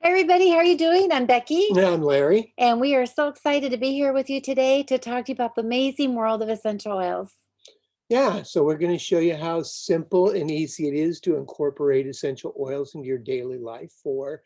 Hi, everybody. How are you doing? I'm Becky, Yeah, I'm Larry. and we are so excited to be here with you today to talk to you about the amazing world of essential oils. Yeah, so we're going to show you how simple and easy it is to incorporate essential oils into your daily life for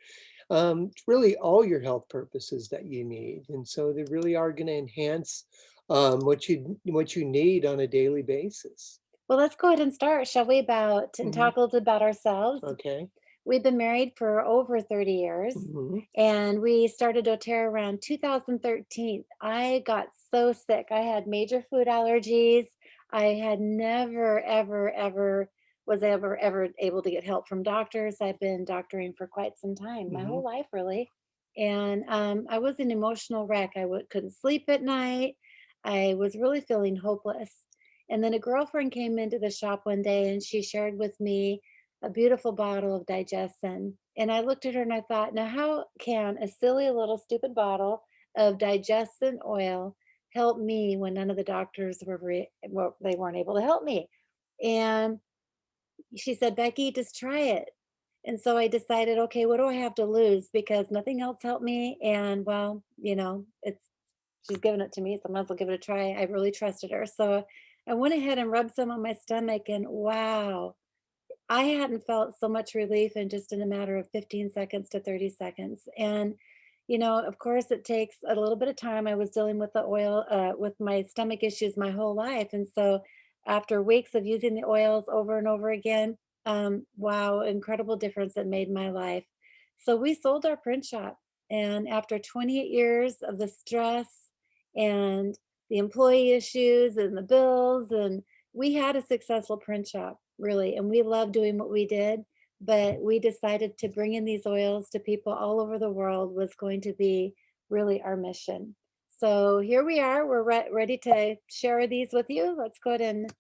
really all your health purposes that you need. And so they really are going to enhance what you need on a daily basis. Well, let's go ahead and start, shall we, about and Hmm. talk a little bit about ourselves. Okay. We've been married for over 30 years, Hmm. and we started doTERRA around 2013. I got so sick. I had major food allergies. I had never, ever, ever was ever able to get help from doctors. I've been doctoring for quite some time, my Hmm. whole life, really. And I was an emotional wreck. Couldn't sleep at night. I was really feeling hopeless. And then a girlfriend came into the shop one day and she shared with me a beautiful bottle of digestion. And I looked at her and I thought, now, how can a silly little stupid bottle of digestion oil help me when none of the doctors well, they weren't able to help me? And she said, Becky, just try it. And so I decided, okay, what do I have to lose? Because nothing else helped me. And well, she's given it to me, so I might as well give it a try. I really trusted her. So I went ahead and rubbed some on my stomach, and wow, I hadn't felt so much relief in a matter of 15 seconds to 30 seconds. And, of course, it takes a little bit of time. I was dealing with with my stomach issues my whole life. And so after weeks of using the oils over and over again, wow, incredible difference it made in my life. So we sold our print shop. And after 28 years of the stress and the employee issues and the bills, and we had a successful print shop, really, and we loved doing what we did, but we decided to bring in these oils to people all over the world was going to be really our mission. So here we are. We're ready to share these with you. Let's go ahead and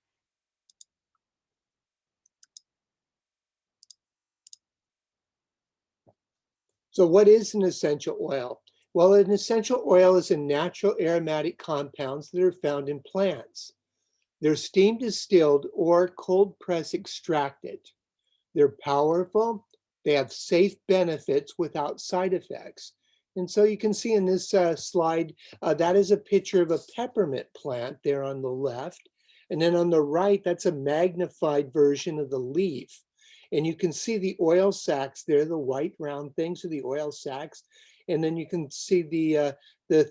So what is an essential oil? Well, an essential oil is a natural aromatic compounds that are found in plants. They're steam distilled or cold press extracted. They're powerful. They have safe benefits without side effects. And so you can see in this slide, that is a picture of a peppermint plant there on the left. And then on the right, that's a magnified version of the leaf. And you can see the oil sacs there, the white round things are the oil sacs. And then you can see the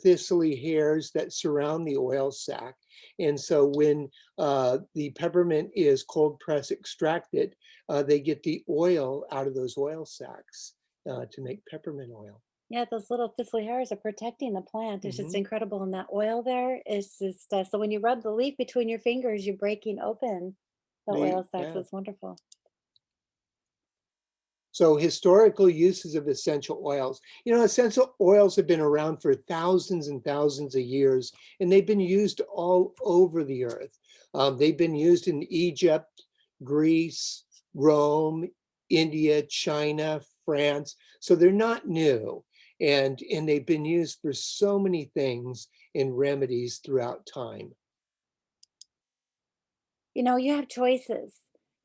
thistly hairs that surround the oil sac. And so when the peppermint is cold press extracted, they get the oil out of those oil sacs to make peppermint oil. yeah, those little thistly hairs are protecting the plant. It's just Hmm. incredible. And that oil there is just so when you rub the leaf between your fingers, you're breaking open the oil sacs. Yeah. It's wonderful. So historical uses of essential oils. Essential oils have been around for thousands and thousands of years, and they've been used all over the earth. They've been used in Egypt, Greece, Rome, India, China, France. So they're not new. And they've been used for so many things in remedies throughout time. You have choices.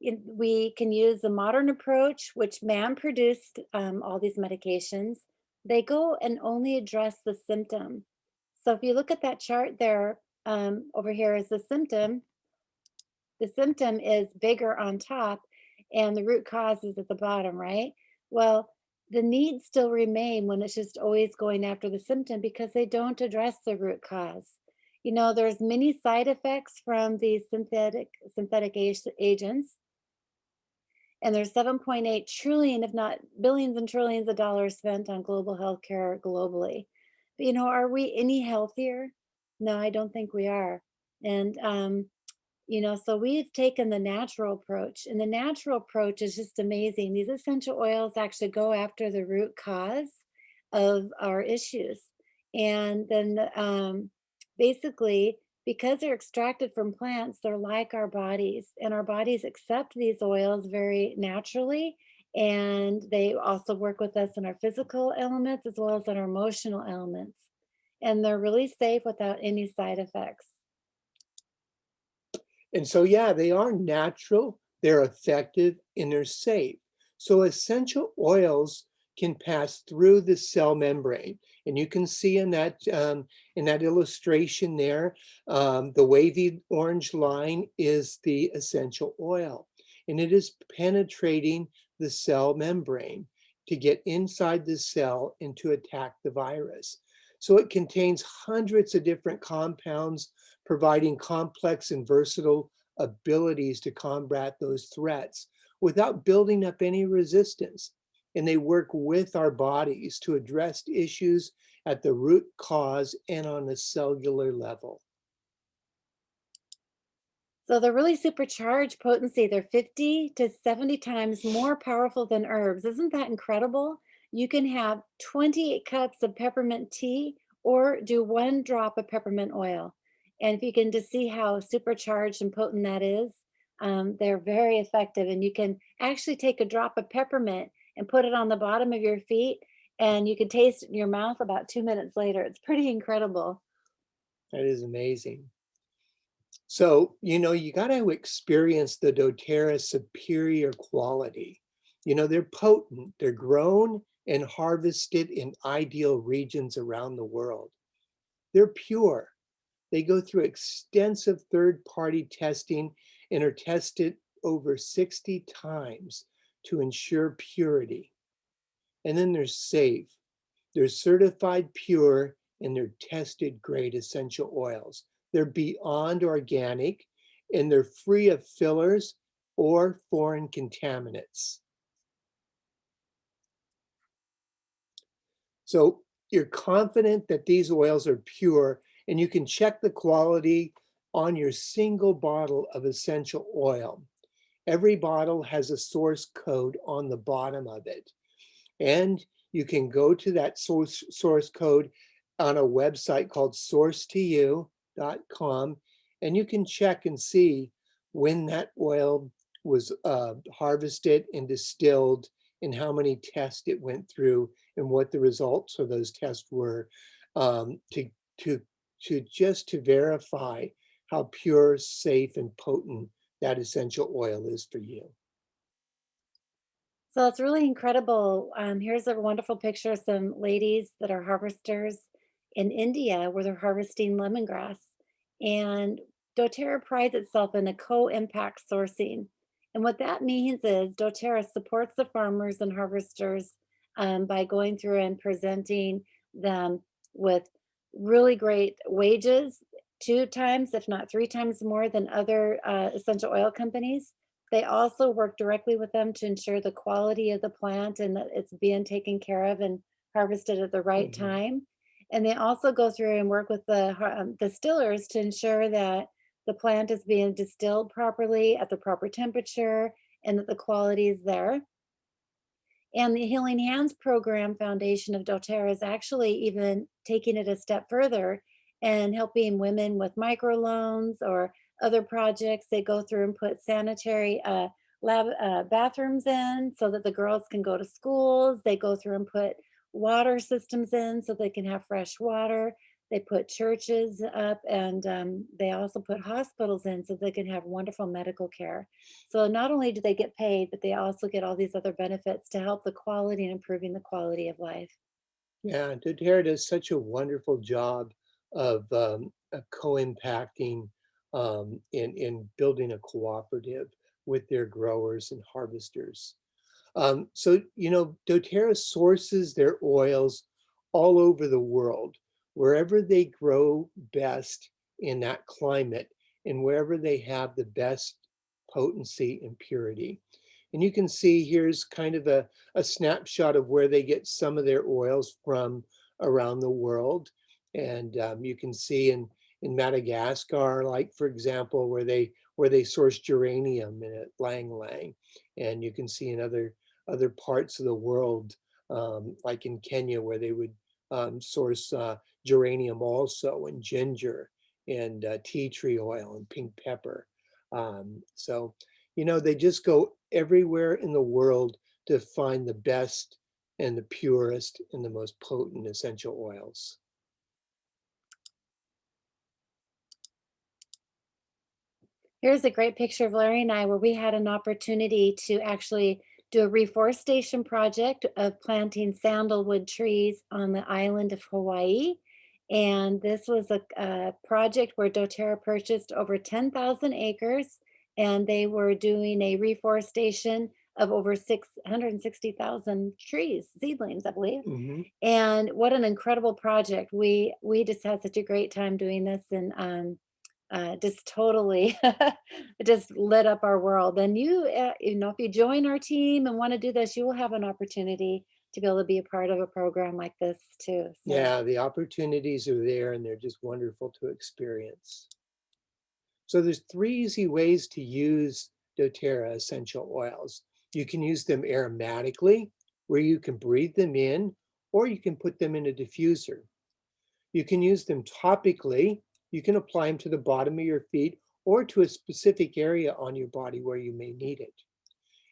We can use the modern approach, which man produced all these medications. They go and only address the symptom. So if you look at that chart there, over here is the symptom. The symptom is bigger on top, and the root cause is at the bottom, right? Well, the needs still remain when it's just always going after the symptom because they don't address the root cause. There's many side effects from these agents, and there's 7.8 trillion, if not billions and trillions of dollars spent on global healthcare globally. But are we any healthier? No, I don't think we are. And so we've taken the natural approach, and the natural approach is just amazing. These essential oils actually go after the root cause of our issues. And then basically, because they're extracted from plants, they're like our bodies, and our bodies accept these oils very naturally. And they also work with us in our physical elements as well as in our emotional elements. And they're really safe without any side effects. And so, yeah, they are natural, they're effective, and they're safe. So essential oils can pass through the cell membrane. And you can see in that illustration there, the wavy orange line is the essential oil. And it is penetrating the cell membrane to get inside the cell and to attack the virus. So it contains hundreds of different compounds, providing complex and versatile abilities to combat those threats without building up any resistance. And they work with our bodies to address issues at the root cause and on a cellular level. So they're really supercharged potency. They're 50 to 70 times more powerful than herbs. Isn't that incredible? You can have 28 cups of peppermint tea or do 1 drop of peppermint oil. And if you can just see how supercharged and potent that is, they're very effective. And you can actually take a drop of peppermint and put it on the bottom of your feet, and you can taste it in your mouth about 2 minutes later. It's pretty incredible. That is amazing. So, you got to experience the doTERRA's superior quality. They're potent, they're grown and harvested in ideal regions around the world. They're pure. They go through extensive third-party testing and are tested over 60 times to ensure purity. And then they're safe. They're certified pure and they're tested grade essential oils. They're beyond organic and they're free of fillers or foreign contaminants. So you're confident that these oils are pure, and you can check the quality on your single bottle of essential oil. Every bottle has a source code on the bottom of it. And you can go to that source code on a website called sourcetoyou.com, and you can check and see when that oil was harvested and distilled and how many tests it went through and what the results of those tests were, to to to verify how pure, safe, and potent that essential oil is for you. So it's really incredible. Here's a wonderful picture of some ladies that are harvesters in India where they're harvesting lemongrass. And doTERRA prides itself in a co-impact sourcing. And what that means is doTERRA supports the farmers and harvesters by going through and presenting them with really great wages, 2 times, if not 3 times more than other essential oil companies. They also work directly with them to ensure the quality of the plant and that it's being taken care of and harvested at the right Mhm. time. And they also go through and work with the distillers to ensure that the plant is being distilled properly at the proper temperature and that the quality is there. And the Healing Hands Program Foundation of doTERRA is actually even taking it a step further and helping women with microloans or other projects. They go through and put sanitary lab bathrooms in so that the girls can go to schools. They go through and put water systems in so they can have fresh water. They put churches up, and they also put hospitals in so they can have wonderful medical care. So not only do they get paid, but they also get all these other benefits to help the quality and improving the quality of life. Yeah, doTERRA does such a wonderful job of co-impacting, in building a cooperative with their growers and harvesters. So, doTERRA sources their oils all over the world, wherever they grow best in that climate and wherever they have the best potency and purity. And you can see here's kind of a snapshot of where they get some of their oils from around the world. And you can see in Madagascar, like for example, where they source geranium in at Lang Lang. And you can see in other parts of the world, like in Kenya, where they would source geranium also, and ginger, and tea tree oil, and pink pepper. So, they just go everywhere in the world to find the best and the purest and the most potent essential oils. Here's a great picture of Larry and I where we had an opportunity to actually do a reforestation project of planting sandalwood trees on the island of Hawaii. And this was a project where doTERRA purchased over 10,000 acres, and they were doing a reforestation of over 660,000 trees, seedlings, I believe. Hmm. And what an incredible project. We just had such a great time doing this, and just totally it just lit up our world. And if you join our team and want to do this, you will have an opportunity to be able to be a part of a program like this too. So Yeah, the opportunities are there and they're just wonderful to experience. So there's three easy ways to use doTERRA essential oils. You can use them aromatically, where you can breathe them in, or you can put them in a diffuser. You can use them topically. You can apply them to the bottom of your feet or to a specific area on your body where you may need it.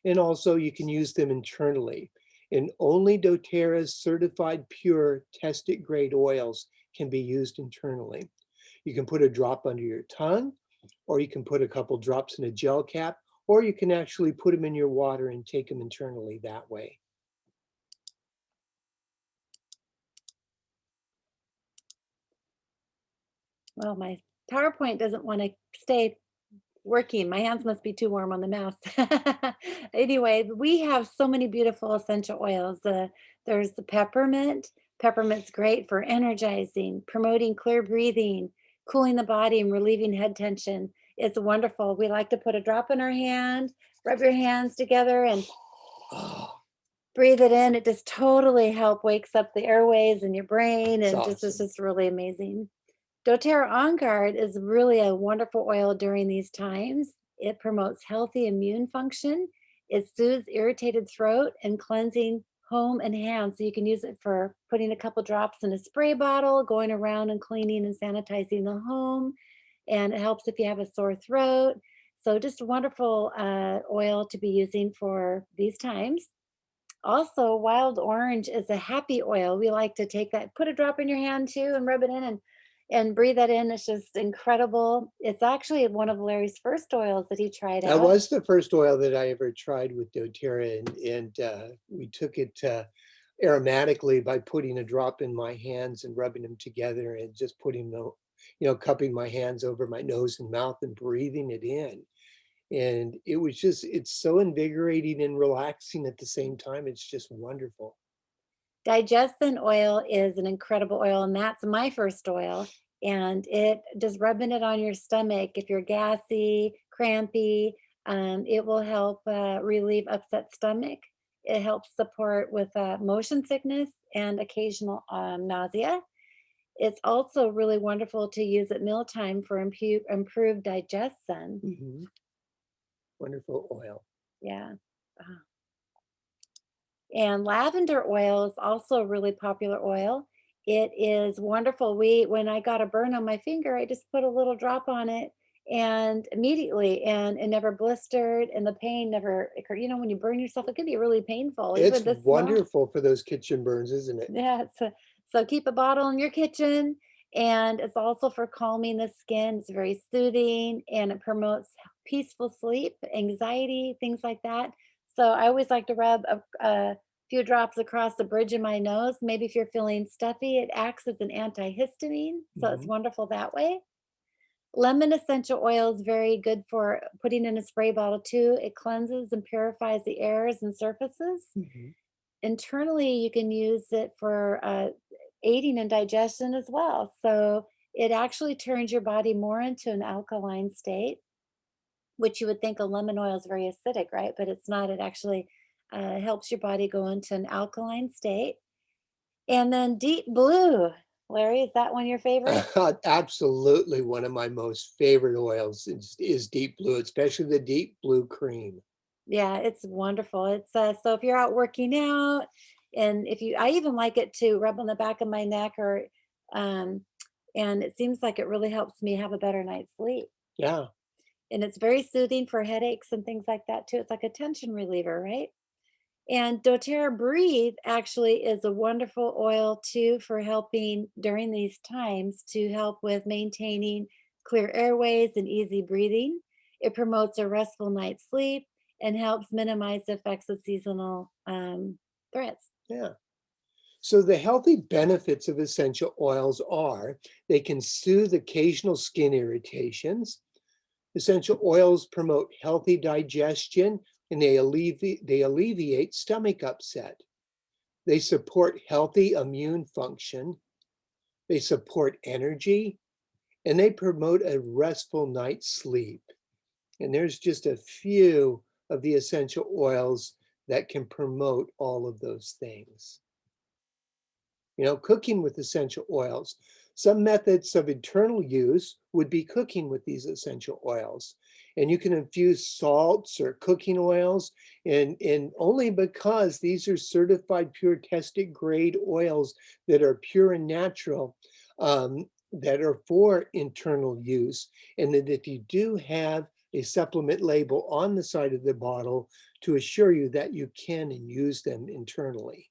And also you can use them internally. And only doTERRA's certified pure tested grade oils can be used internally. You can put a drop under your tongue, or you can put a couple drops in a gel cap, or you can actually put them in your water and take them internally that way. well, my PowerPoint doesn't want to stay working. My hands must be too warm on the mouse. Anyway, we have so many beautiful essential oils. There's the peppermint. Peppermint's great for energizing, promoting clear breathing, cooling the body, and relieving head tension. It's wonderful. We like to put a drop in our hand, rub your hands together, and Oh, breathe it in. It just totally help wakes up the airways in your brain, it's and just it's awesome. just really amazing. doTERRA On Guard is really a wonderful oil during these times. It promotes healthy immune function. It soothes irritated throat and cleansing home and hands. So you can use it for putting a couple drops in a spray bottle, going around and cleaning and sanitizing the home. And it helps if you have a sore throat. So just a wonderful oil to be using for these times. Also, wild orange is a happy oil. We like to take that, put a drop in your hand too, and rub it in and breathe that in. It's just incredible. It's actually one of Larry's first oils that he tried That out. was the first oil that I ever tried with doTERRA, and we took it aromatically by putting a drop in my hands and rubbing them together and just putting the, cupping my hands over my nose and mouth and breathing it in. And it was just, it's so invigorating and relaxing at the same time. It's just wonderful. Digestin oil is an incredible oil, and that's my first oil. And it just rubbing it on your stomach if you're gassy, crampy, it will help relieve upset stomach. It helps support with motion sickness and occasional nausea. It's also really wonderful to use at mealtime for improved digestion. Hmm. Wonderful oil. Yeah. Uh, And lavender oil is also a really popular oil. It is wonderful. When I got a burn on my finger, I just put a little drop on it and immediately, and it never blistered, and the pain never occurred. When you burn yourself, it can be really painful, even It's this small. wonderful for those kitchen burns, isn't it? Yeah, so keep a bottle in your kitchen, and it's also for calming the skin. It's very soothing, and it promotes peaceful sleep, anxiety, things like that. So I always like to rub a few drops across the bridge of my nose. Maybe if you're feeling stuffy, it acts as an antihistamine, so it's Hmm. wonderful that way. Lemon essential oil is very good for putting in a spray bottle too. It cleanses and purifies the airs and surfaces. Hmm. Internally, you can use it for aiding in digestion as well. So it actually turns your body more into an alkaline state, which you would think a lemon oil is very acidic, right? But it's not. It actually helps your body go into an alkaline state. And then deep blue. Larry, is that one your favorite? Absolutely, one of my most favorite oils is deep blue, especially the deep blue cream. Yeah, it's wonderful. It's so if you're out working out, and I even like it to rub on the back of my neck, or um and it seems like it really helps me have a better night's sleep. Yeah. And it's very soothing for headaches and things like that too. It's like a tension reliever, right? And doTERRA Breathe actually is a wonderful oil too for helping during these times to help with maintaining clear airways and easy breathing. It promotes a restful night's sleep. and helps minimize the effects of seasonal threats. Yeah. So the healthy benefits of essential oils are they can soothe occasional skin irritations. Essential oils promote healthy digestion and they alleviate stomach upset. They support healthy immune function. They support energy and they promote a restful night's sleep. And there's just a few of the essential oils that can promote all of those things. Cooking with essential oils. Some methods of internal use would be cooking with these essential oils. And you can infuse salts or cooking oils, and only because these are certified pure tested grade oils that are pure and natural, that are for internal use, and that if you do have a supplement label on the side of the bottle to assure you that you can and use them internally.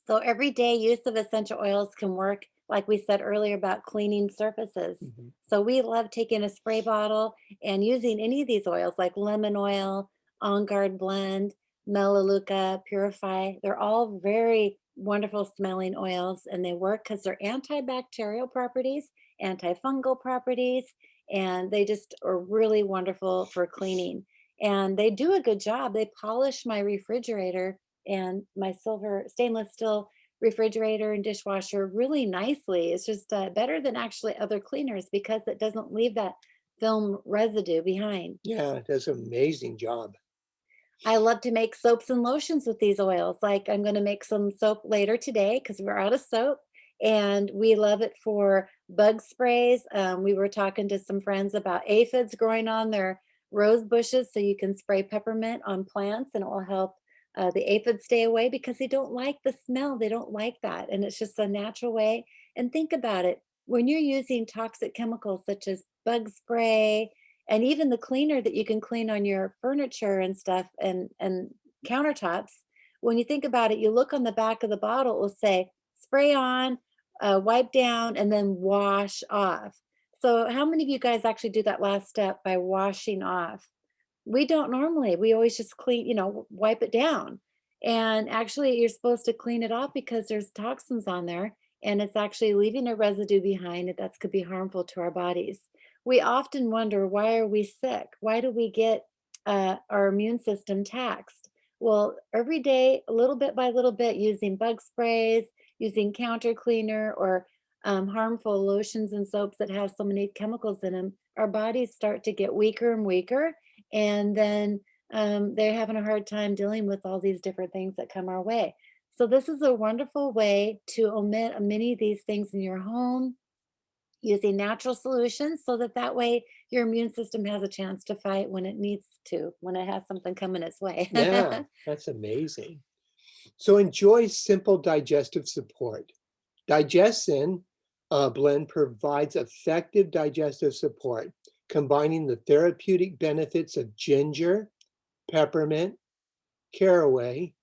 So everyday use of essential oils can work, like we said earlier, about cleaning surfaces. Mhm. So we love taking a spray bottle and using any of these oils like lemon oil, On Guard Blend, Melaleuca, Purify. They're all very wonderful smelling oils and they work because they're antibacterial properties, antifungal properties, and they just are really wonderful for cleaning. And they do a good job. They polish my refrigerator and my silver stainless steel refrigerator and dishwasher really nicely. It's just better than actually other cleaners because it doesn't leave that film residue behind. Yeah, it does an amazing job. I love to make soaps and lotions with these oils. Like I'm going to make some soap later today because we're out of soap. And we love it for bug sprays. We were talking to some friends about aphids growing on their rose bushes. So you can spray peppermint on plants and it will help the aphids stay away because they don't like the smell. They don't like that. And it's just a natural way. And think about it when you're using toxic chemicals such as bug spray, and even the cleaner that you can clean on your furniture and stuff and countertops, when you think about it, you look on the back of the bottle, it will say spray on, wipe down, and then wash off. So how many of you guys actually do that last step by washing off? We don't normally. We always just clean, wipe it down. And actually, you're supposed to clean it off because there's toxins on there and it's actually leaving a residue behind it that could be harmful to our bodies. We often wonder, why are we sick? Why do we get our immune system taxed? Well, every day, a little bit by little bit, using bug sprays, using counter cleaner, or harmful lotions and soaps that have so many chemicals in them, our bodies start to get weaker and weaker. And then they're having a hard time dealing with all these different things that come our way. So, this is a wonderful way to omit many of these things in your home using natural solutions so that that way your immune system has a chance to fight when it needs to, when it has something coming its way. Yeah, that's amazing. So enjoy simple digestive support. Digestin blend provides effective digestive support, combining the therapeutic benefits of ginger, peppermint, caraway,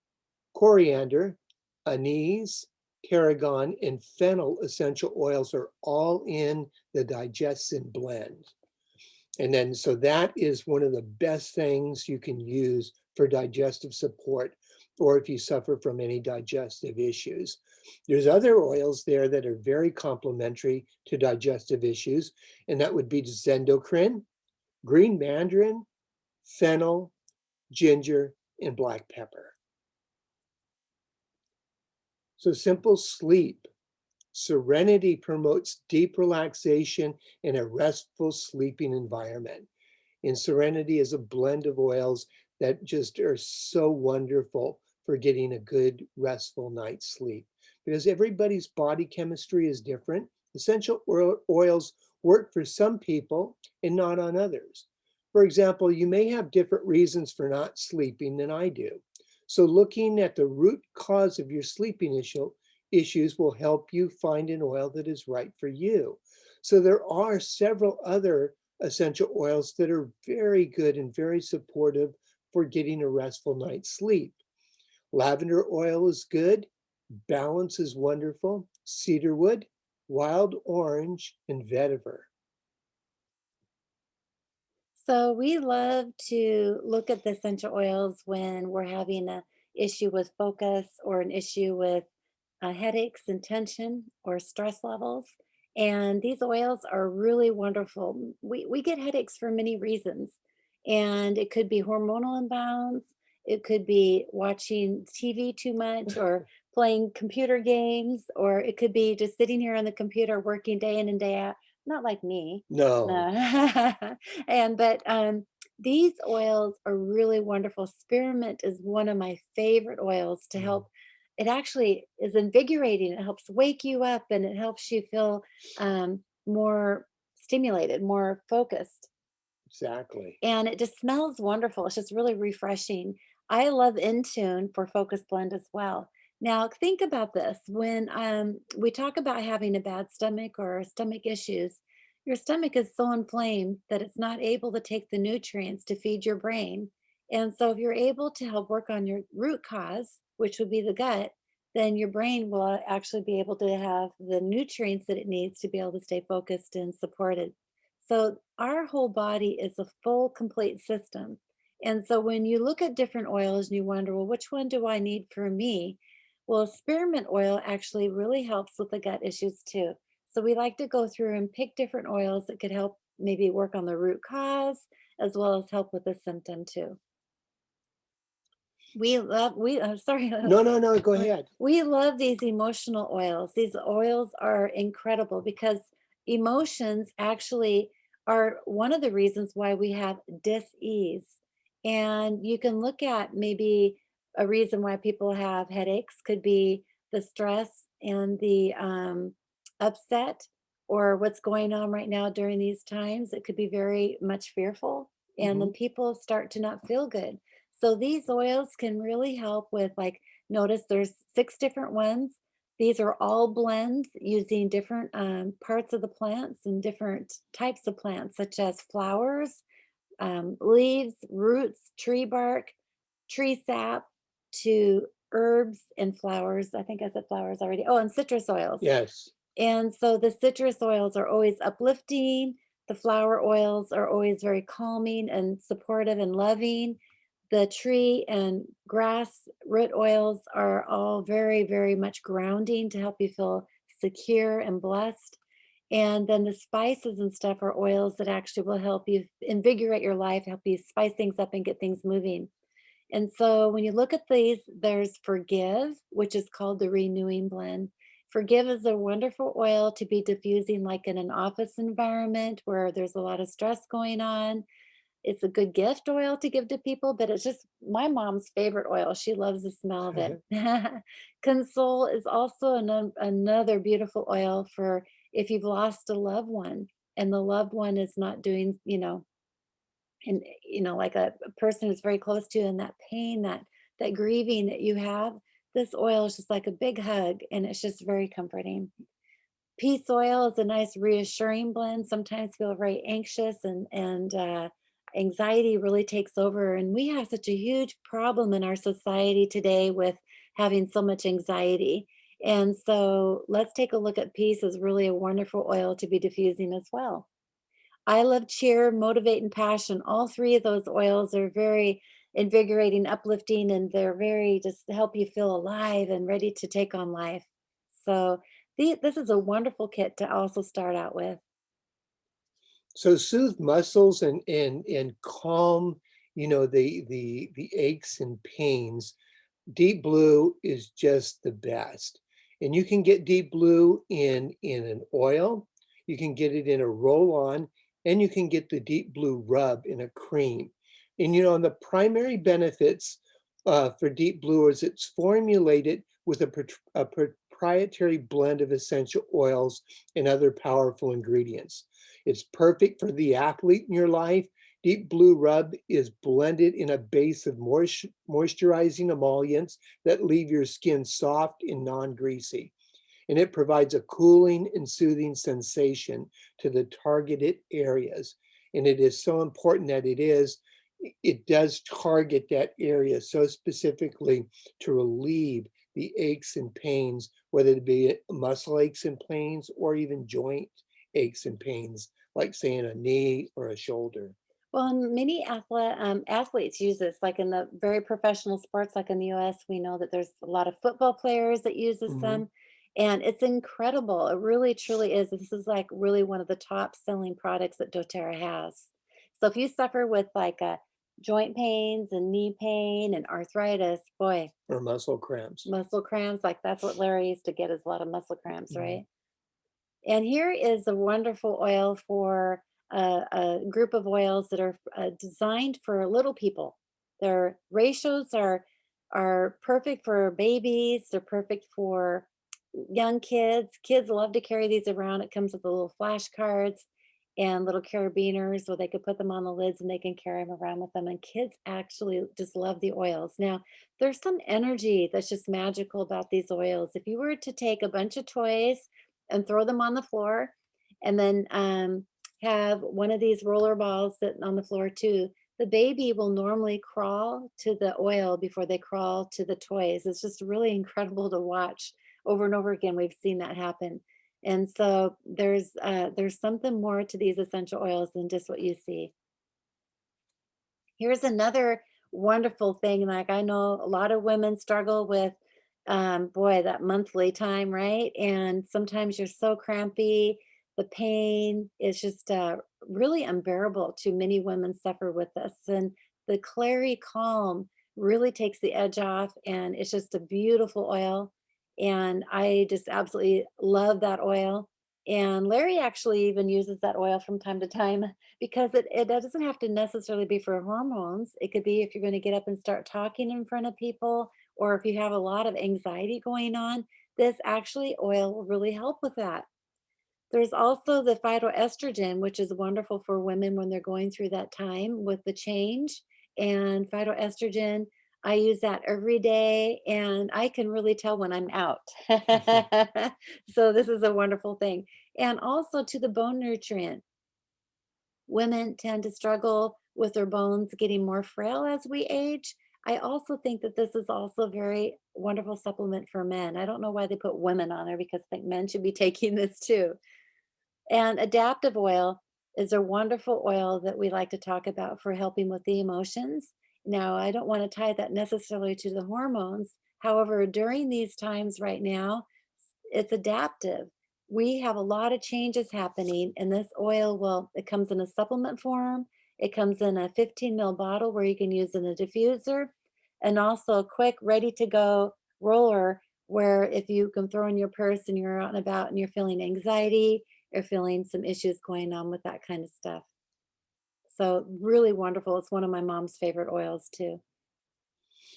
coriander, anise, tarragon, and fennel essential oils are all in the Digestin blend. And then, so that is one of the best things you can use for digestive support, or if you suffer from any digestive issues. There's other oils there that are very complementary to digestive issues, and that would be zendocrine, green mandarin, fennel, ginger, and black pepper. So simple sleep. Serenity promotes deep relaxation in a restful sleeping environment. And Serenity is a blend of oils that just are so wonderful for getting a good, restful night's sleep. Because everybody's body chemistry is different. Essential oils work for some people and not on others. For example, you may have different reasons for not sleeping than I do. So looking at the root cause of your sleeping issues will help you find an oil that is right for you. So there are several other essential oils that are very good and very supportive for getting a restful night's sleep. Lavender oil is good. Balance is wonderful. Cedarwood, wild orange, and vetiver. So we love to look at the essential oils when we're having a issue with focus or an issue with headaches and tension or stress levels. And these oils are really wonderful. We get headaches for many reasons. And it could be hormonal imbalance, it could be watching TV too much or playing computer games, or it could be just sitting here on the computer working day in and day out. Not like me. No. No. But these oils are really wonderful. Spearmint is one of my favorite oils to Mm, help. It actually is invigorating. It helps wake you up and it helps you feel more stimulated, more focused. exactly. And it just smells wonderful. It's just really refreshing. I love Intune for Focus Blend as well. Now, think about this. When we talk about having a bad stomach or stomach issues, your stomach is so inflamed that it's not able to take the nutrients to feed your brain. And so, if you're able to help work on your root cause, which would be the gut, then your brain will actually be able to have the nutrients that it needs to be able to stay focused and supported. So our whole body is a full, complete system. And so when you look at different oils and you wonder, well, which one do I need for me? Well, spearmint oil actually really helps with the gut issues too. So we like to go through and pick different oils that could help maybe work on the root cause as well as help with the symptom too. We sorry, No, no, no, go ahead. we love these emotional oils. These oils are incredible because emotions actually are one of the reasons why we have dis-ease. And you can look at maybe a reason why people have headaches could be the stress and the upset or what's going on right now during these times. It could be very much fearful, and then Mhm. people start to not feel good. So these oils can really help with, like, notice there's 6 different ones. These are all blends using different parts of the plants and different types of plants, such as flowers, leaves, roots, tree bark, tree sap, to herbs and flowers. I think I said flowers already. Oh, and citrus oils. Yes. And so the citrus oils are always uplifting. The flower oils are always very calming and supportive and loving. The tree and grass root oils are all very, very much grounding to help you feel secure and blessed. And then the spices and stuff are oils that actually will help you invigorate your life, help you spice things up and get things moving. And so when you look at these, there's Forgive, which is called the Renewing Blend. Forgive is a wonderful oil to be diffusing like in an office environment where there's a lot of stress going on. It's a good gift oil to give to people, but it's just my mom's favorite oil. She loves the smell of it. Console is also another beautiful oil for if you've lost a loved one and the loved one is not doing, and like a person who's very close to you and that pain, that grieving that you have, this oil is just like a big hug and it's just very comforting. Peace oil is a nice reassuring blend. Sometimes feel very anxious and anxiety really takes over. And we have such a huge problem in our society today with having so much anxiety. And so let's take a look at peace as really a wonderful oil to be diffusing as well. I love cheer, motivate, and passion. All three of those oils are very invigorating, uplifting, and they're very just help you feel alive and ready to take on life. So this is a wonderful kit to also start out with. So soothe muscles and calm, the aches and pains. Deep Blue is just the best. And you can get Deep Blue in an oil, you can get it in a roll-on, and you can get the Deep Blue rub in a cream. And the primary benefits for Deep Blue is it's formulated with a proprietary blend of essential oils and other powerful ingredients. It's perfect for the athlete in your life. Deep Blue Rub is blended in a base of moisturizing emollients that leave your skin soft and non-greasy. And it provides a cooling and soothing sensation to the targeted areas. And it is so important that it does target that area so specifically to relieve the aches and pains, whether it be muscle aches and pains or even joint aches and pains, like say in a knee or a shoulder. Well, and many athletes use this, like in the very professional sports, like in the US, we know that there's a lot of football players that uses Hmm. them, and it's incredible. It really, truly is. This is like really one of the top selling products that doTERRA has. So if you suffer with like joint pains and knee pain and arthritis, boy, Or muscle cramps. muscle cramps, like that's what Larry used to get is a lot of muscle cramps, Mhm. right? And here is a wonderful oil for a group of oils that are designed for little people. Their ratios are perfect for babies. They're perfect for young kids. Kids love to carry these around. It comes with the little flashcards and little carabiners where they could put them on the lids and they can carry them around with them. And kids actually just love the oils. Now, there's some energy that's just magical about these oils. If you were to take a bunch of toys and throw them on the floor, and then have one of these roller balls sitting on the floor too. The baby will normally crawl to the oil before they crawl to the toys. It's just really incredible to watch over and over again. We've seen that happen. And so there's something more to these essential oils than just what you see. Here's another wonderful thing, like, I know a lot of women struggle with, boy, that monthly time, right? And sometimes you're so crampy, the pain is just, really unbearable to many women suffer with this, and the Clary Calm really takes the edge off, and it's just a beautiful oil, and I just absolutely love that oil, and Larry actually even uses that oil from time to time because it doesn't have to necessarily be for hormones. It could be if you're going to get up and start talking in front of people, or if you have a lot of anxiety going on, this actually oil will really help with that. There's also the phytoestrogen, which is wonderful for women when they're going through that time with the change. And phytoestrogen, I use that every day and I can really tell when I'm out. So, this is a wonderful thing. And also to the bone nutrient. Women tend to struggle with their bones getting more frail as we age. I also think that this is also a very wonderful supplement for men. I don't know why they put women on there because I think men should be taking this too. And adaptive oil is a wonderful oil that we like to talk about for helping with the emotions. Now, I don't want to tie that necessarily to the hormones. However, during these times right now, it's adaptive. We have a lot of changes happening, and this oil will, it comes in a supplement form. It comes in a 15 ml bottle where you can use in a diffuser, and also a quick, ready to go roller where if you can throw in your purse and you're out and about and you're feeling anxiety, you're feeling some issues going on with that kind of stuff. So, really wonderful. It's one of my mom's favorite oils too.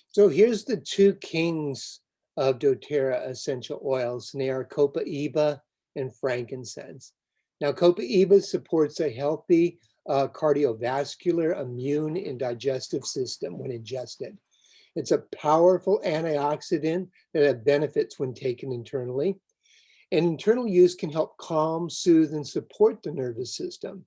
So here's the two kings of doTERRA essential oils, and they are copaiba and frankincense. Now, copaiba supports a healthy cardiovascular, immune, and digestive system when ingested. It's a powerful antioxidant that has benefits when taken internally. And internal use can help calm, soothe, and support the nervous system.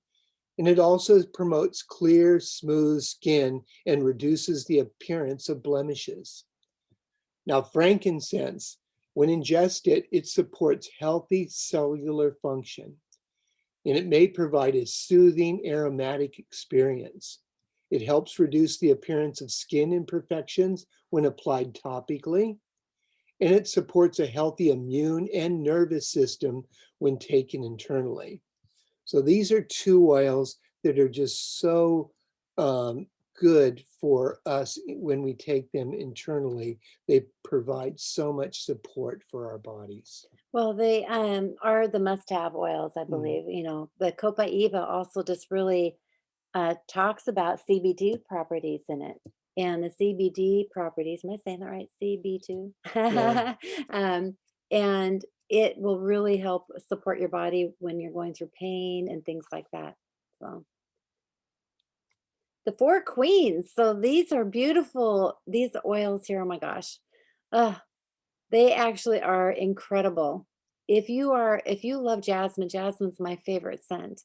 And it also promotes clear, smooth skin and reduces the appearance of blemishes. Now, frankincense, when ingested, it supports healthy cellular function, and it may provide a soothing aromatic experience. It helps reduce the appearance of skin imperfections when applied topically, and it supports a healthy immune and nervous system when taken internally. So these are two oils that are just so um, good for us when we take them internally. They provide so much support for our bodies. Well, they are the must-have oils, I Mm, believe. You know, the Copaiba also just really talks about CBD properties in it. And the CBD properties, am I saying that right? CB2? yeah. um, and it will really help support your body when you're going through pain and things like that. So, the Four Queens. So, these are beautiful. These oils here, oh my gosh. They actually are incredible. If you love jasmine, jasmine's my favorite scent.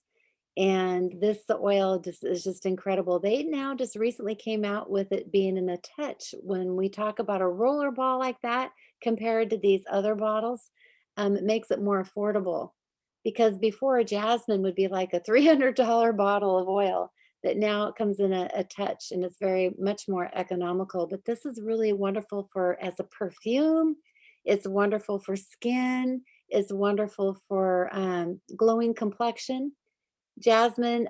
And this oil just is just incredible. They now just recently came out with it being in a touch. When we talk about a roller ball like that compared to these other bottles, it makes it more affordable. Because before, a jasmine would be like a $300 bottle of oil. but now it comes in a touch and it's very much more economical. But this is really wonderful for as a perfume. It's wonderful for skin. It's wonderful for glowing complexion. Jasmine,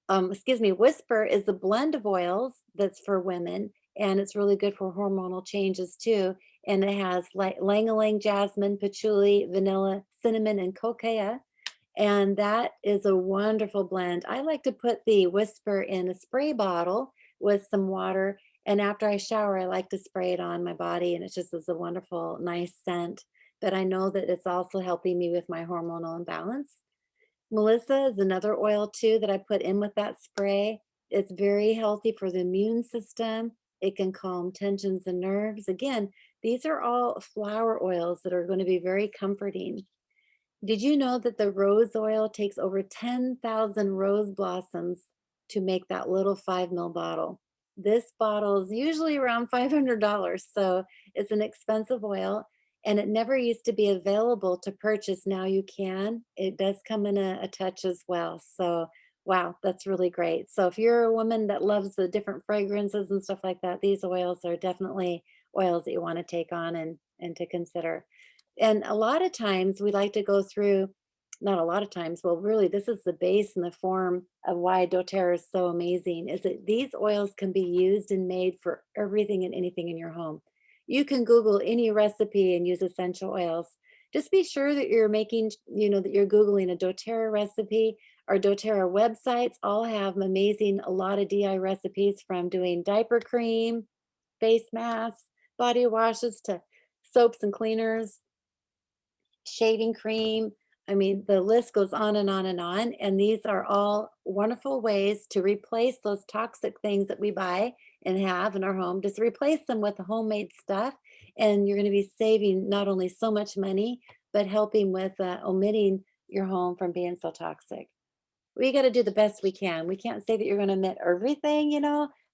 excuse me, Whisper is a blend of oils that's for women, and it's really good for hormonal changes too. And it has like lang-a-lang, jasmine, patchouli, vanilla, cinnamon, and cocoa. And that is a wonderful blend. I like to put the Whisper in a spray bottle with some water. And after I shower, I like to spray it on my body. And it just is a wonderful, nice scent. But I know that it's also helping me with my hormonal imbalance. Melissa is another oil too that I put in with that spray. It's very healthy for the immune system. It can calm tensions and nerves. Again, these are all flower oils that are going to be very comforting. Did you know that the rose oil takes over 10,000 rose blossoms to make that little 5 ml bottle? This bottle is usually around $500, so it's an expensive oil and it never used to be available to purchase. Now you can. It does come in a touch as well. So, wow, that's really great. So, if you're a woman that loves the different fragrances and stuff like that, these oils are definitely oils that you want to take on and to consider. And a lot of times we like to go through, not a lot of times, well, really, this is the base and the form of why doTERRA is so amazing, is that these oils can be used and made for everything and anything in your home. You can Google any recipe and use essential oils. Just be sure that you're making, that you're Googling a doTERRA recipe. Our doTERRA websites all have amazing, a lot of DI recipes from doing diaper cream, face masks, body washes to soaps and cleaners, shaving cream. I mean, the list goes on and on and on. And these are all wonderful ways to replace those toxic things that we buy and have in our home. Just replace them with homemade stuff. And you're going to be saving not only so much money, but helping with omitting your home from being so toxic. We got to do the best we can. We can't say that you're going to omit everything,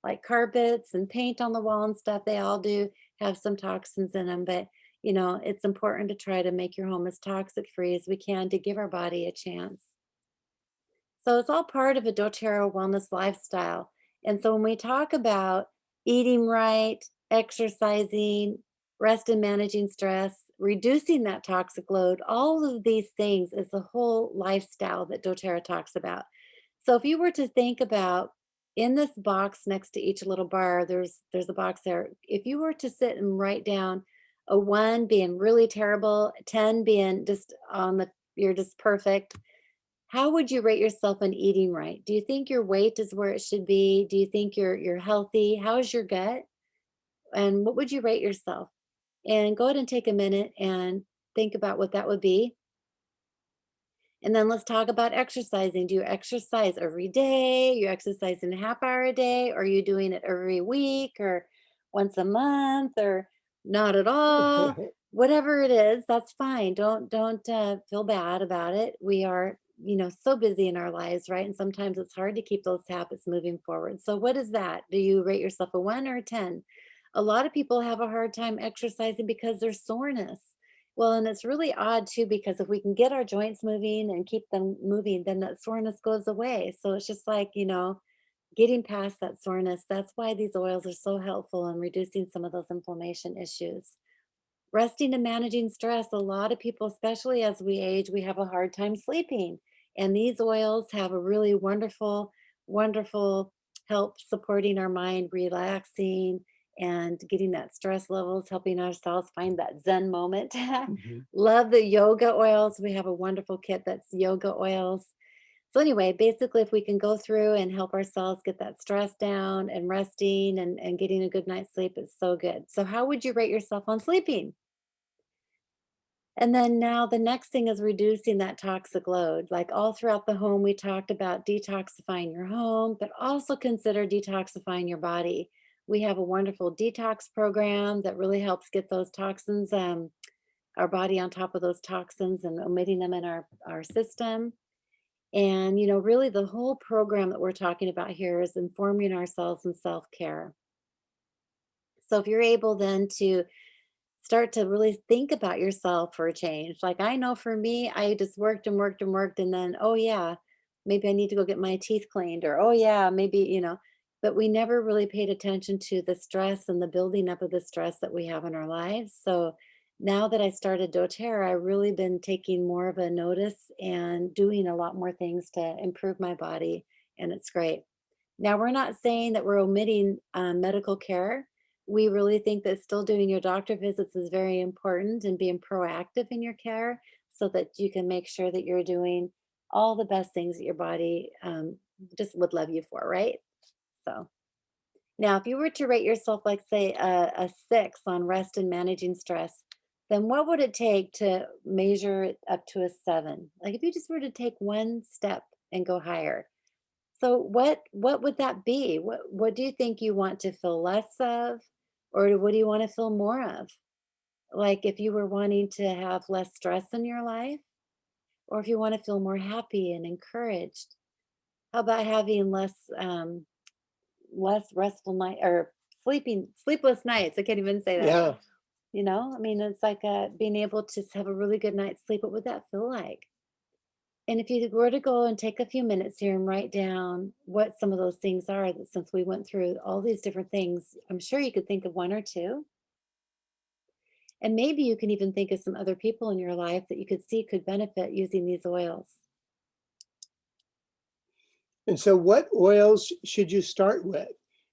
like carpets and paint on the wall and stuff. They all do have some toxins in them, but it's important to try to make your home as toxic free as we can to give our body a chance. So it's all part of a doTERRA wellness lifestyle. And so when we talk about eating right, exercising, rest and managing stress, reducing that toxic load, all of these things is the whole lifestyle that doTERRA talks about. So if you were to think about in this box next to each little bar, there's a box there. If you were to sit and write down a 1 being really terrible, 10 being just on the you're just perfect, how would you rate yourself on eating right? Do you think your weight is where it should be? Do you think you're healthy? How's your gut? And what would you rate yourself? And go ahead and take a minute and think about what that would be. And then let's talk about exercising. Do you exercise every day? You exercising a half hour a day? Or are you doing it every week or once a month or not at all? Whatever it is, that's fine. Don't feel bad about it. We are, so busy in our lives, right? And sometimes it's hard to keep those habits moving forward. So what is that? Do you rate yourself a 1 or a 10? A lot of people have a hard time exercising because there's soreness. Well, and it's really odd too, because if we can get our joints moving and keep them moving, then that soreness goes away. So it's just like, getting past that soreness. That's why these oils are so helpful in reducing some of those inflammation issues. Resting and managing stress. A lot of people, especially as we age, we have a hard time sleeping. And these oils have a really wonderful, wonderful help supporting our mind, relaxing and getting that stress levels, helping ourselves find that Zen moment. Mhm. Love the yoga oils. We have a wonderful kit that's yoga oils. So, anyway, basically, if we can go through and help ourselves get that stress down and resting and getting a good night's sleep, it's so good. So, how would you rate yourself on sleeping? And then now the next thing is reducing that toxic load. Like all throughout the home, we talked about detoxifying your home, but also consider detoxifying your body. We have a wonderful detox program that really helps get those toxins, our body on top of those toxins and omitting them in our system. And, really the whole program that we're talking about here is informing ourselves in self care. So if you're able then to start to really think about yourself for a change. Like I know for me, I just worked and worked and worked. And then, oh, yeah. maybe I need to go get my teeth cleaned, or oh yeah, maybe, but we never really paid attention to the stress and the building up of the stress that we have in our lives. So now that I started doTERRA, I really been taking more of a notice and doing a lot more things to improve my body, and it's great. Now, we're not saying that we're omitting medical care. We really think that still doing your doctor visits is very important, and being proactive in your care so that you can make sure that you're doing all the best things that your body just would love you for, right? So, now if you were to rate yourself, like, say, a 6 on rest and managing stress, then what would it take to measure it up to a 7? Like, if you just were to take one step and go higher, so what would that be? What do you think you want to feel less of, or what do you want to feel more of? Like, if you were wanting to have less stress in your life, or if you want to feel more happy and encouraged. How about having less restful night, or sleepless nights? I can't even say that. Yeah. I mean, it's like being able to have a really good night's sleep. What would that feel like? And if you were to go and take a few minutes here and write down what some of those things are, that since we went through all these different things, I'm sure you could think of one or two. And maybe you can even think of some other people in your life that you could see could benefit using these oils. And so, what oils should you start with?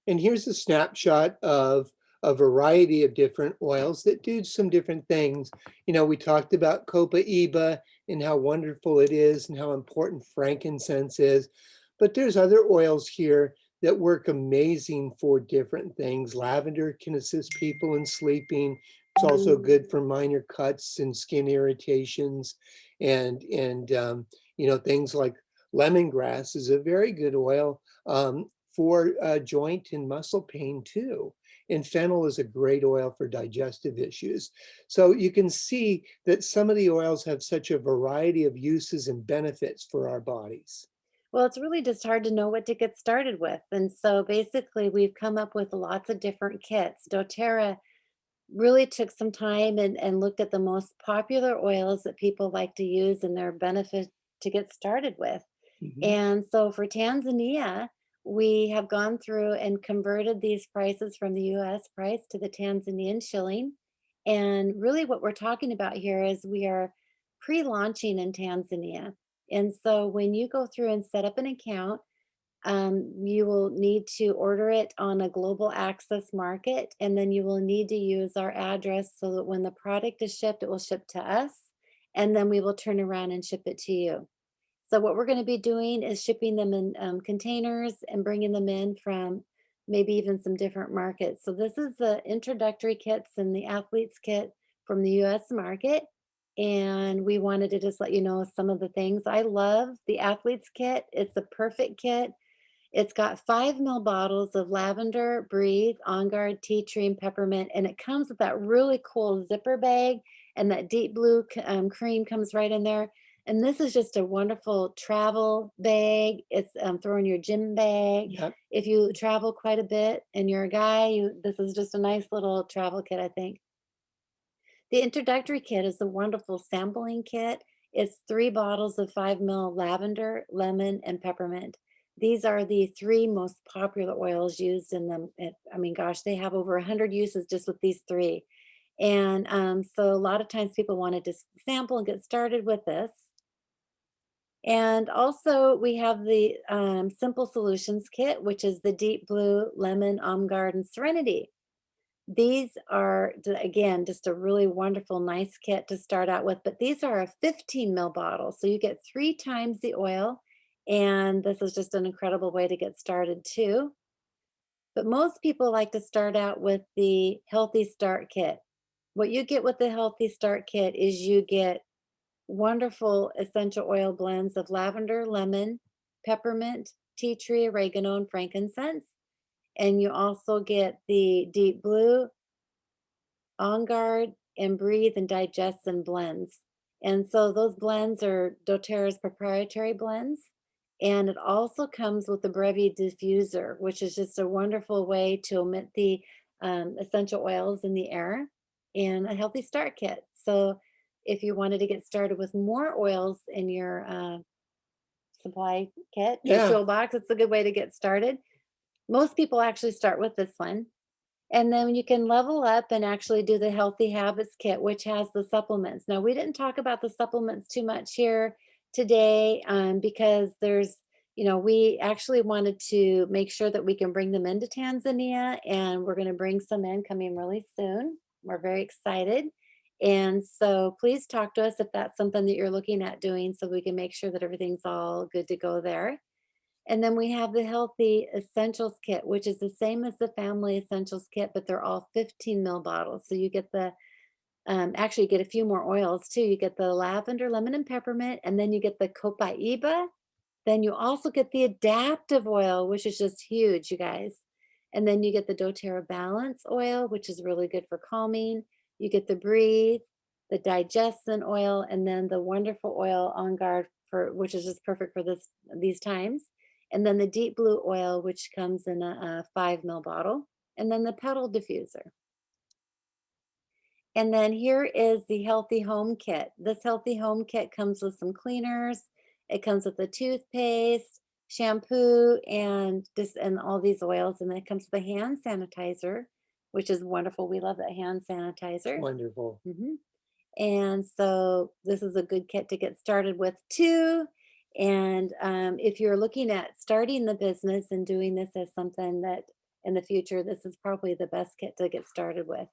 And here's a snapshot of a variety of different oils that do some different things. We talked about Copaíba and how wonderful it is and how important frankincense is. But there's other oils here that work amazing for different things. Lavender can assist people in sleeping. It's also good for minor cuts and skin irritations, and things like lemongrass is a very good oil for joint and muscle pain too. And fennel is a great oil for digestive issues. So you can see that some of the oils have such a variety of uses and benefits for our bodies. Well, it's really just hard to know what to get started with. And so basically, we've come up with lots of different kits. doTERRA really took some time and looked at the most popular oils that people like to use and their benefit to get started with. Mhm. And so for Tanzania, we have gone through and converted these prices from the US price to the Tanzanian shilling. And really, what we're talking about here is we are pre launching in Tanzania. And so when you go through and set up an account, you will need to order it on a global access market, and then you will need to use our address so that when the product is shipped, it will ship to us, and then we will turn around and ship it to you. So what we're going to be doing is shipping them in containers and bringing them in from maybe even some different markets. So this is the introductory kits and the athletes kit from the US market. And we wanted to just let you know some of the things. I love the athletes kit. It's a perfect kit. It's got 5 ml bottles of lavender, breathe, on guard, tea tree, and peppermint. And it comes with that really cool zipper bag, and that deep blue cream comes right in there. And this is just a wonderful travel bag. It's throw in your gym bag. Yep. If you travel quite a bit and you're a guy, this is just a nice little travel kit, I think. The introductory kit is a wonderful sampling kit. It's 3 bottles of 5 ml lavender, lemon, and peppermint. These are the three most popular oils used in them. I mean, gosh, they have over 100 uses just with these three. And so a lot of times people want to just sample and get started with this. And also, we have the Simple Solutions kit, which is the deep blue, lemon, on guard, and serenity. These are, again, just a really wonderful, nice kit to start out with, but these are a 15 ml bottle. So you get 3 times the oil. And this is just an incredible way to get started too. But most people like to start out with the Healthy Start Kit. What you get with the Healthy Start Kit is you get wonderful essential oil blends of lavender, lemon, peppermint, tea tree, oregano, and frankincense. And you also get the deep blue, on guard, and breathe and digest and blends. And so those blends are doTERRA's proprietary blends. And it also comes with the Brevi diffuser, which is just a wonderful way to emit the essential oils in the air, and a healthy start kit. So if you wanted to get started with more oils in your supply kit, your Yeah. toolbox. It's a good way to get started. Most people actually start with this one. And then you can level up and actually do the Healthy Habits Kit, which has the supplements. Now, we didn't talk about the supplements too much here today because we actually wanted to make sure that we can bring them into Tanzania, and we're going to bring some in coming really soon. We're very excited. And so please talk to us if that's something that you're looking at doing so we can make sure that everything's all good to go there. And then we have the Healthy Essentials Kit, which is the same as the Family Essentials Kit, but they're all 15 ml bottles. So you get actually you get a few more oils too. You get the lavender, lemon, and peppermint, and then you get the copaiba. Then you also get the adaptive oil, which is just huge, you guys. And then you get the doTERRA Balance oil, which is really good for calming. You get the Breathe, the Digestion oil, and then the wonderful oil On Guard for which is just perfect for these times. And then the Deep Blue oil, which comes in a 5 ml bottle, and then the Petal Diffuser. And then here is the Healthy Home Kit. This Healthy Home Kit comes with some cleaners. It comes with the toothpaste, shampoo, and all these oils. And then it comes with a hand sanitizer, which is wonderful. We love that hand It's sanitizer. wonderful. Mhm. And so this is a good kit to get started with too. And if you're looking at starting the business and doing this as something that in the future, this is probably the best kit to get started with.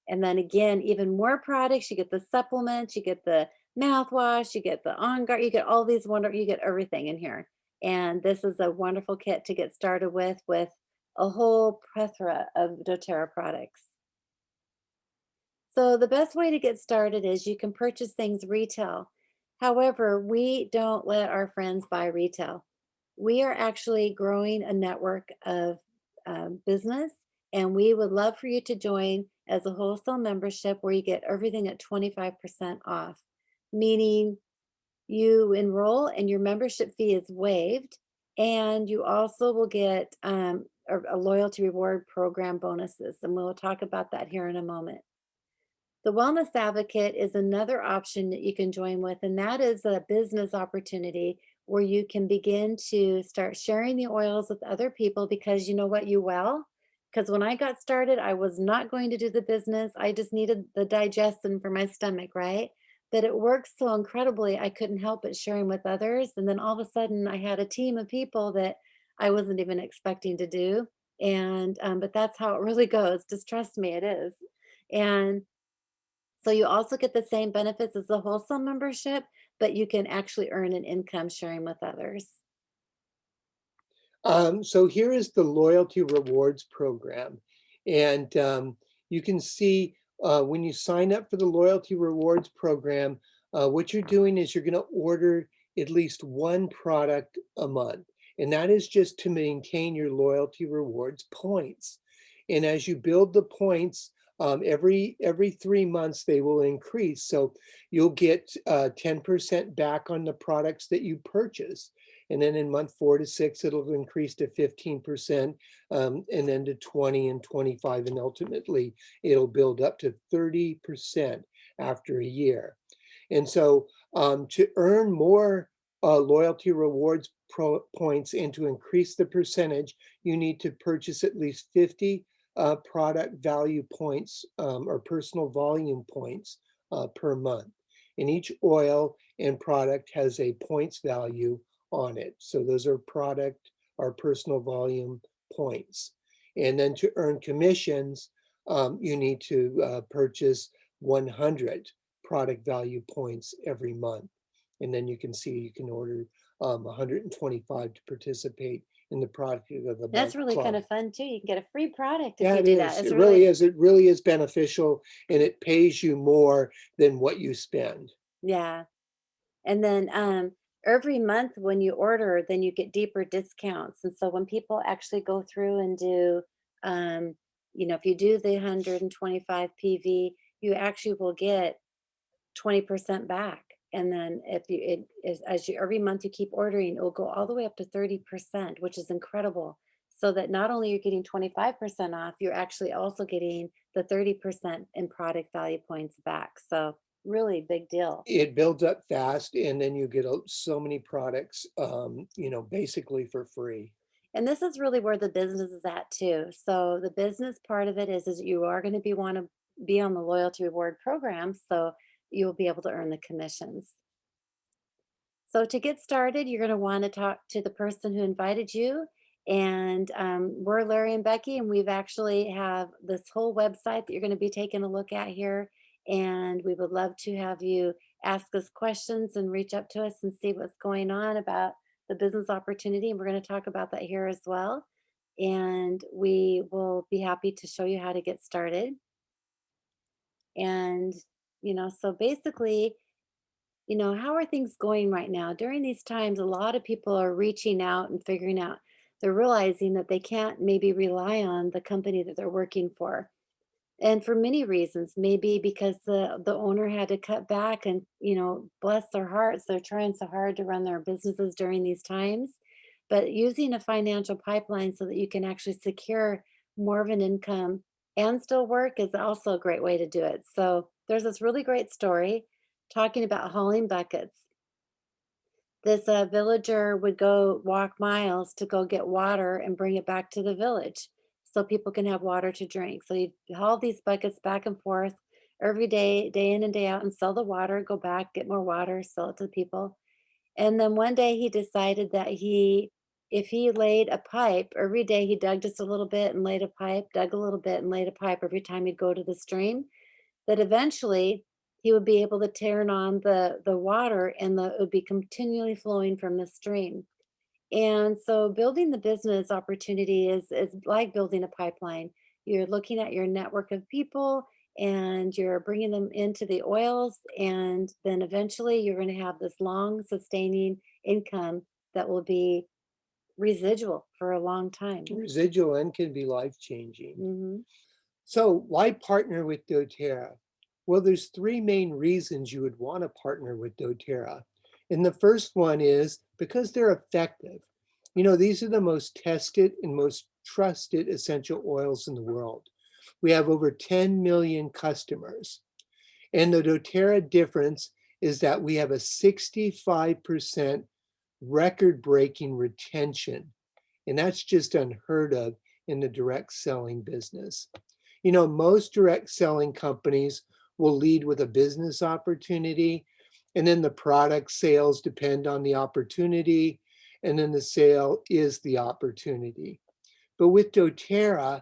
And then again, even more products. You get the supplements, you get the mouthwash, you get the on guard, you get all these you get everything in here. And this is a wonderful kit to get started with a whole plethora of doTERRA products. So the best way to get started is you can purchase things retail. However, we don't let our friends buy retail. We are actually growing a network of business, and we would love for you to join as a wholesale membership where you get everything at 25% off, meaning you enroll and your membership fee is waived, and you also will get a loyalty reward program bonuses. And we'll talk about that here in a moment. The Wellness Advocate is another option that you can join with, and that is a business opportunity where you can begin to start sharing the oils with other people because you know what, you well. Because when I got started, I was not going to do the business. I just needed the digestion for my stomach, right? But it works so incredibly, I couldn't help but sharing with others. And then all of a sudden, I had a team of people that I wasn't even expecting to do. And but that's how it really goes. Just trust me, it is. And so you also get the same benefits as the wholesale membership, but you can actually earn an income sharing with others. So here is the loyalty rewards program. And you can see when you sign up for the loyalty rewards program, what you're doing is you're going to order at least one product a month. And that is just to maintain your loyalty rewards points. And as you build the points, every 3 months they will increase. So you'll get 10% back on the products that you purchase. And then in month 4 to 6, it'll increase to 15%, and then to 20 and 25, and ultimately it'll build up to 30% after a year. And so to earn more loyalty rewards points and to increase the percentage, you need to purchase at least 50 product value points or personal volume points per month. And each oil and product has a points value on it. So those are product or personal volume points. And then to earn commissions, you need to purchase 100 product value points every month. And then you can see you can order 125 to participate in the product of the That's month really kind club. of fun too. You can get a free product if Yeah, you it do that. is. It's It really really, is. It really is beneficial, and it pays you more than what you spend. yeah. And then every month when you order, then you get deeper discounts. And so when people actually go through and do, um, if you do the 125 PV, you actually will get 20% back. And then if you it is as you every month you keep ordering, it will go all the way up to 30%, which is incredible. So that not only you're getting 25% off, you're actually also getting the 30% in product value points back. So really big deal. It builds up fast, and then you get so many products, basically for free. And this is really where the business is at too. So the business part of it is you are going to be want to be on the loyalty reward program, so you'll be able to earn the commissions. So to get started, you're going to want to talk to the person who invited you. And we're Larry and Becky, and we've actually have this whole website that you're going to be taking a look at here. And we would love to have you ask us questions and reach up to us and see what's going on about the business opportunity. And we're going to talk about that here as well. And we will be happy to show you how to get started. And, so basically, how are things going right now? During these times, a lot of people are reaching out and figuring out, they're realizing that they can't maybe rely on the company that they're working for. And for many reasons, maybe because the owner had to cut back and, bless their hearts, they're trying so hard to run their businesses during these times. But using a financial pipeline so that you can actually secure more of an income and still work is also a great way to do it. So there's this really great story talking about hauling buckets. This villager would go walk miles to go get water and bring it back to the village so people can have water to drink. So you haul these buckets back and forth every day, day in and day out, and sell the water, go back, get more water, sell it to the people. And then one day he decided that if he laid a pipe every day, he dug just a little bit and laid a pipe, dug a little bit and laid a pipe every time he'd go to the stream, that eventually he would be able to turn on the water and it would be continually flowing from the stream. And so building the business opportunity is like building a pipeline. You're looking at your network of people and you're bringing them into the oils, and then eventually you're going to have this long sustaining income that will be residual for a long time. Residual and can be life-changing. Hmm. So why partner with doTERRA? Well, there's three main reasons you would want to partner with doTERRA. And the first one is because they're effective. These are the most tested and most trusted essential oils in the world. We have over 10 million customers. And the doTERRA difference is that we have a 65% record-breaking retention. And that's just unheard of in the direct selling business. Most direct selling companies will lead with a business opportunity, and then the product sales depend on the opportunity, and then the sale is the opportunity. But with doTERRA,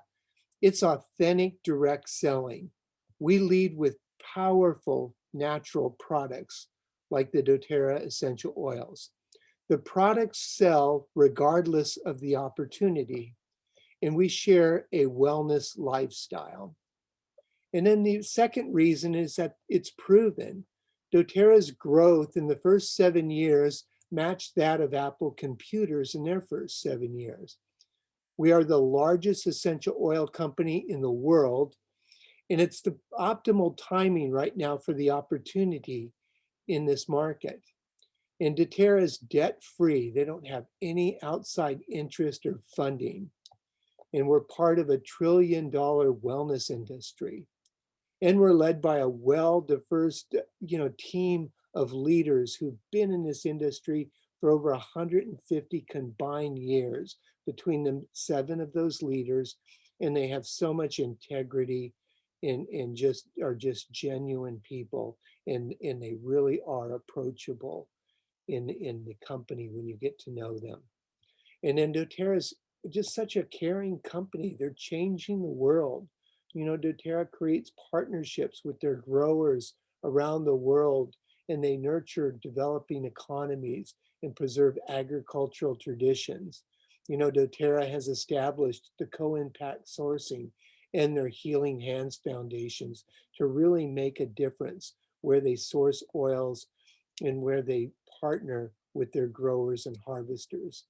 it's authentic direct selling. We lead with powerful natural products like the doTERRA essential oils. The products sell regardless of the opportunity, and we share a wellness lifestyle. And then the second reason is that it's proven. doTERRA's growth in the first 7 years matched that of Apple Computers in their first 7 years. We are the largest essential oil company in the world, and it's the optimal timing right now for the opportunity in this market. And doTERRA is debt-free. They don't have any outside interest or funding. And we're part of a $1 trillion wellness industry. And we're led by a well-diverse, team of leaders who've been in this industry for over 150 combined years between the 7 of those leaders. And they have so much integrity and just are just genuine people. And they really are approachable in the company when you get to know them. And then doTERRA's just such a caring company. They're changing the world. doTERRA creates partnerships with their growers around the world, and they nurture developing economies and preserve agricultural traditions. doTERRA has established the co-impact sourcing and their Healing Hands foundations to really make a difference where they source oils and where they partner with their growers and harvesters.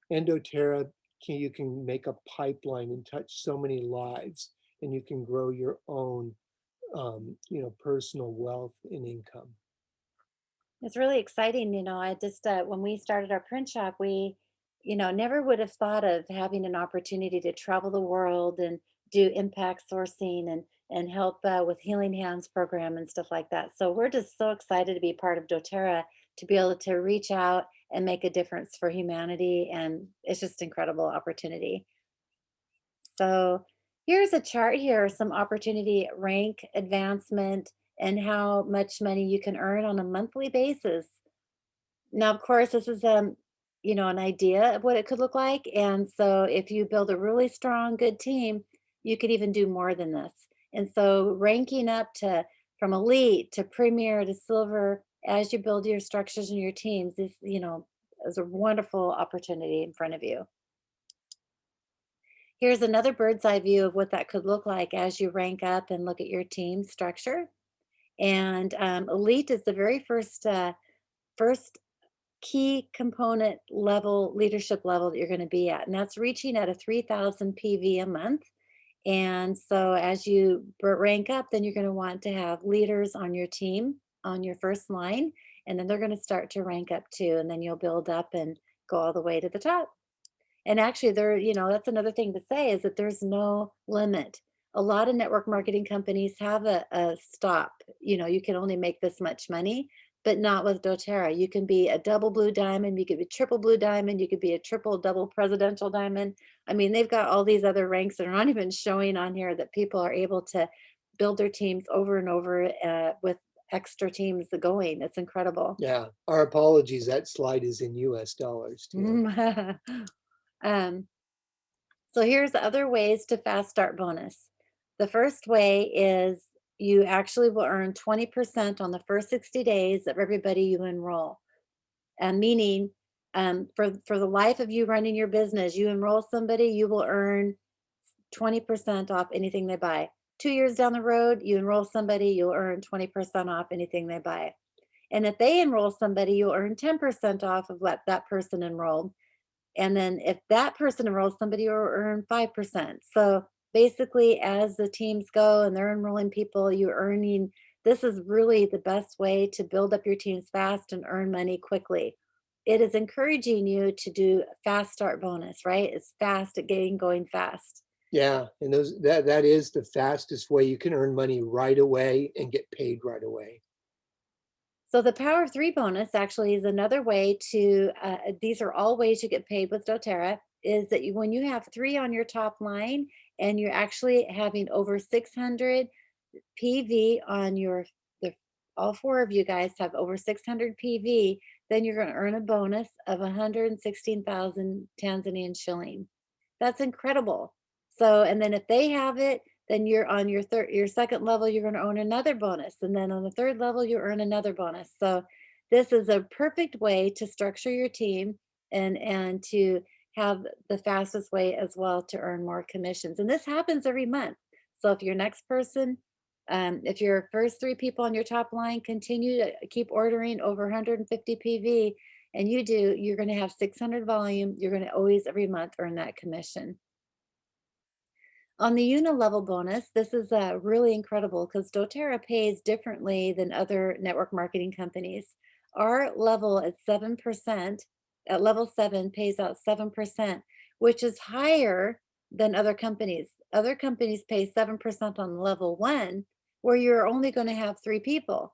And doTERRA, you can make a pipeline and touch so many lives, and you can grow your own, personal wealth and income. It's really exciting. I just, when we started our print shop, we, never would have thought of having an opportunity to travel the world and do impact sourcing and help with Healing Hands program and stuff like that. So we're just so excited to be part of doTERRA, to be able to reach out and make a difference for humanity. And it's just incredible opportunity. So here's a chart here, some opportunity rank advancement and how much money you can earn on a monthly basis. Now, of course, this is an idea of what it could look like. And so if you build a really strong, good team, you could even do more than this. And so ranking up to from elite to premier to silver as you build your structures and your teams is a wonderful opportunity in front of you. Here's another bird's eye view of what that could look like as you rank up and look at your team structure. And elite is the very first key component level, leadership level that you're going to be at, and that's reaching at a 3,000 PV a month. And so as you rank up, then you're going to want to have leaders on your team on your first line, and then they're going to start to rank up too, and then you'll build up and go all the way to the top. And actually, that's another thing to say is that there's no limit. A lot of network marketing companies have a stop. You can only make this much money, but not with doTERRA. You can be a double blue diamond, you could be triple blue diamond, you could be a triple double presidential diamond. I mean, they've got all these other ranks that are not even showing on here that people are able to build their teams over and over with extra teams going. It's incredible. Yeah. Our apologies. That slide is in US dollars too. um, So here's other ways to fast start bonus. The first way is you actually will earn 20% on the first 60 days of everybody you enroll. Meaning, for the life of you running your business, you enroll somebody, you will earn 20% off anything they buy. 2 years down the road, you enroll somebody, you'll earn 20% off anything they buy. And if they enroll somebody, you'll earn 10% off of what that person enrolled. And then if that person enrolls somebody, will earn 5%. So basically, as the teams go and they're enrolling people, you're earning. This is really the best way to build up your teams fast and earn money quickly. It is encouraging you to do fast start bonus, right? It's fast at getting going fast. Yeah, and that is the fastest way you can earn money right away and get paid right away. So the Power of Three bonus actually is another way to. These are all ways you get paid with DoTerra. Is that when you have three on your top line and you're actually having over 600 PV on the, all four of you guys have over 600 PV, then you're going to earn a bonus of 116,000 Tanzanian shilling. That's incredible. So, and then if they have it, then you're on your second level, you're going to earn another bonus. And then on the third level, you earn another bonus. So this is a perfect way to structure your team and to have the fastest way as well to earn more commissions. And this happens every month. So if your next person, if your first three people on your top line continue to keep ordering over 150 PV, and you're going to have 600 volume. You're going to always every month earn that commission. On the level bonus, this is really incredible because doTERRA pays differently than other network marketing companies. Our level at 7%, at level 7, pays out 7%, which is higher than other companies. Other companies pay 7% on level 1, where you're only going to have three people.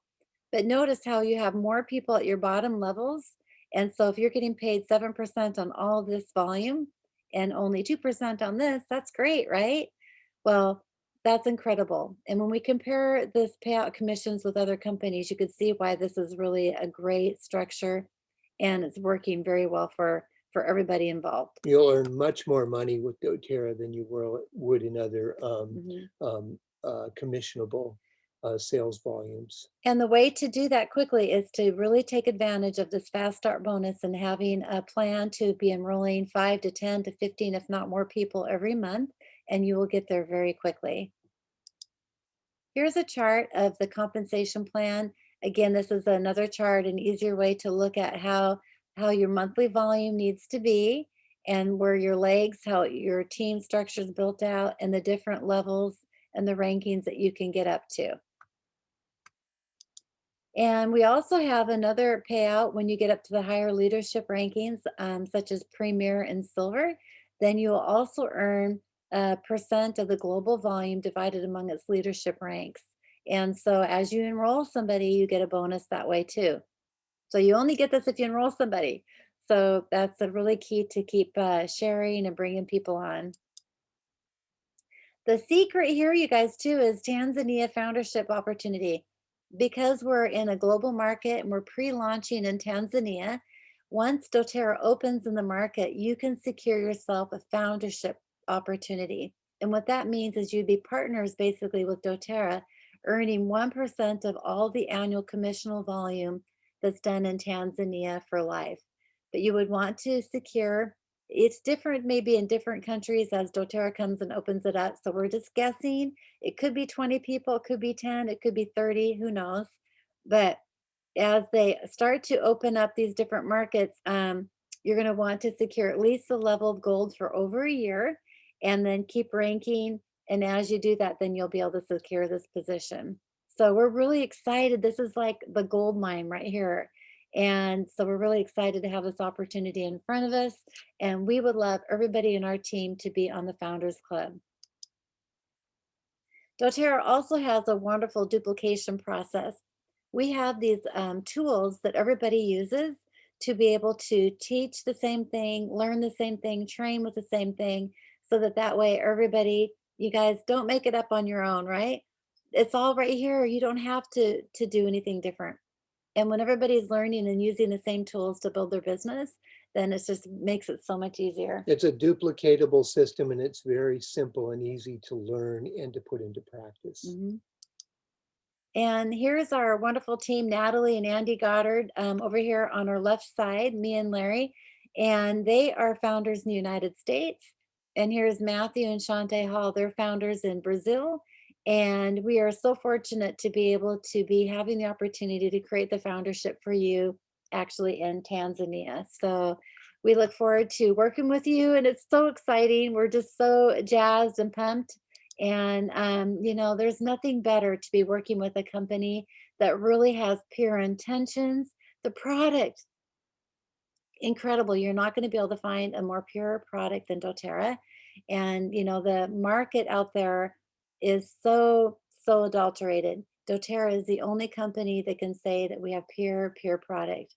But notice how you have more people at your bottom levels. And so if you're getting paid 7% on all this volume and only 2% on this, that's great, right? Well, that's incredible. And when we compare this payout commissions with other companies, you could see why this is really a great structure and it's working very well for everybody involved. You'll earn much more money with doTERRA than you would in other Mhm. commissionable sales volumes. And the way to do that quickly is to really take advantage of this fast start bonus and having a plan to be enrolling 5 to 10 to 15, if not more people every month, and you will get there very quickly. Here's a chart of the compensation plan. Again, this is another chart, an easier way to look at how your monthly volume needs to be and where your legs, how your team structure is built out, and the different levels and the rankings that you can get up to. And we also have another payout when you get up to the higher leadership rankings, such as Premier and Silver. Then you'll also earn percent of the global volume divided among its leadership ranks. And so as you enroll somebody, you get a bonus that way too. So you only get this if you enroll somebody. So that's a really key to keep sharing and bringing people on. The secret here, you guys, too, is Tanzania foundership opportunity. Because we're in a global market and we're pre-launching in Tanzania, once doTERRA opens in the market, you can secure yourself a foundership opportunity. And what that means is you'd be partners basically with doTERRA, earning 1% of all the annual commissional volume that's done in Tanzania for life. But you would want to secure, it's different maybe in different countries as doTERRA comes and opens it up. So we're just guessing. It could be 20 people, it could be 10, it could be 30, who knows? But as they start to open up these different markets, you're going to want to secure at least the level of gold for over a year and then keep ranking. And as you do that, then you'll be able to secure this position. So we're really excited. This is like the gold mine right here. And so we're really excited to have this opportunity in front of us. And we would love everybody in our team to be on the Founders Club. doTERRA also has a wonderful duplication process. We have these tools that everybody uses to be able to teach the same thing, learn the same thing, train with the same thing, so that that way everybody, you guys don't make it up on your own, right? It's all right here. You don't have to do anything different. And when everybody's learning and using the same tools to build their business, then it just makes it so much easier. It's a duplicatable system and it's very simple and easy to learn and to put into practice. Mhm. And here's our wonderful team, Natalie and Andy Goddard, over here on our left side, me and Larry. And they are founders in the United States. And here's Matthew and Shante Hall. They're founders in Brazil. And we are so fortunate to be able to be having the opportunity to create the foundership for you actually in Tanzania. So we look forward to working with you. And it's so exciting. We're just so jazzed and pumped. And, there's nothing better to be working with a company that really has pure intentions. The product, incredible. You're not going to be able to find a more pure product than doTERRA. And, the market out there is so adulterated. doTERRA is the only company that can say that we have pure product.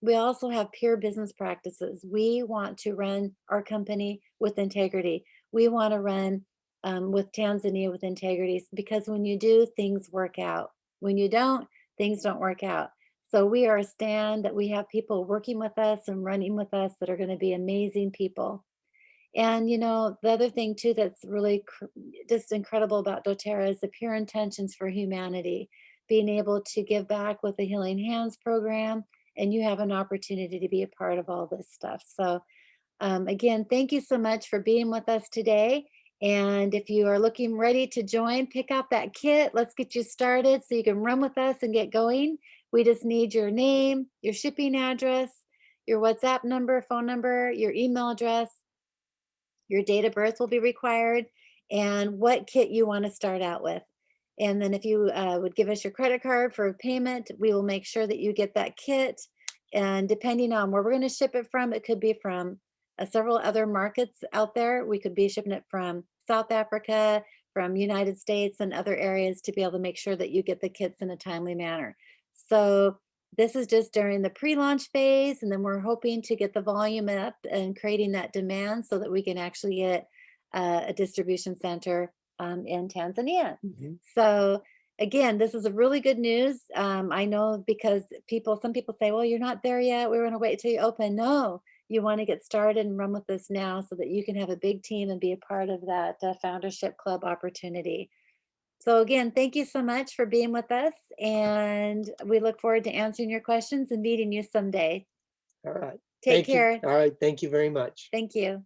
We also have pure business practices. We want to run our company with integrity. We want to run with Tanzania with integrity because when you do, things work out. When you don't, things don't work out. So we are a stand that we have people working with us and running with us that are going to be amazing people. And the other thing too that's really just incredible about doTERRA is the pure intentions for humanity, being able to give back with the Healing Hands program, and you have an opportunity to be a part of all this stuff. So again, thank you so much for being with us today. And if you are looking ready to join, pick out that kit. Let's get you started so you can run with us and get going. We just need your name, your shipping address, your WhatsApp number, phone number, your email address, your date of birth will be required, and what kit you want to start out with. And then if you would give us your credit card for payment, we will make sure that you get that kit. And depending on where we're going to ship it from, it could be from several other markets out there. We could be shipping it from South Africa, from United States and other areas to be able to make sure that you get the kits in a timely manner. So this is just during the pre-launch phase, and then we're hoping to get the volume up and creating that demand so that we can actually get a distribution center in Tanzania. So again, this is a really good news. I know because some people say, well, you're not there yet. We're going to wait till you open. No, you want to get started and run with this now so that you can have a big team and be a part of that foundership club opportunity. So again, thank you so much for being with us, and we look forward to answering your questions and meeting you someday. All right. Take Thank you. care. All right. Thank you very much. Thank you.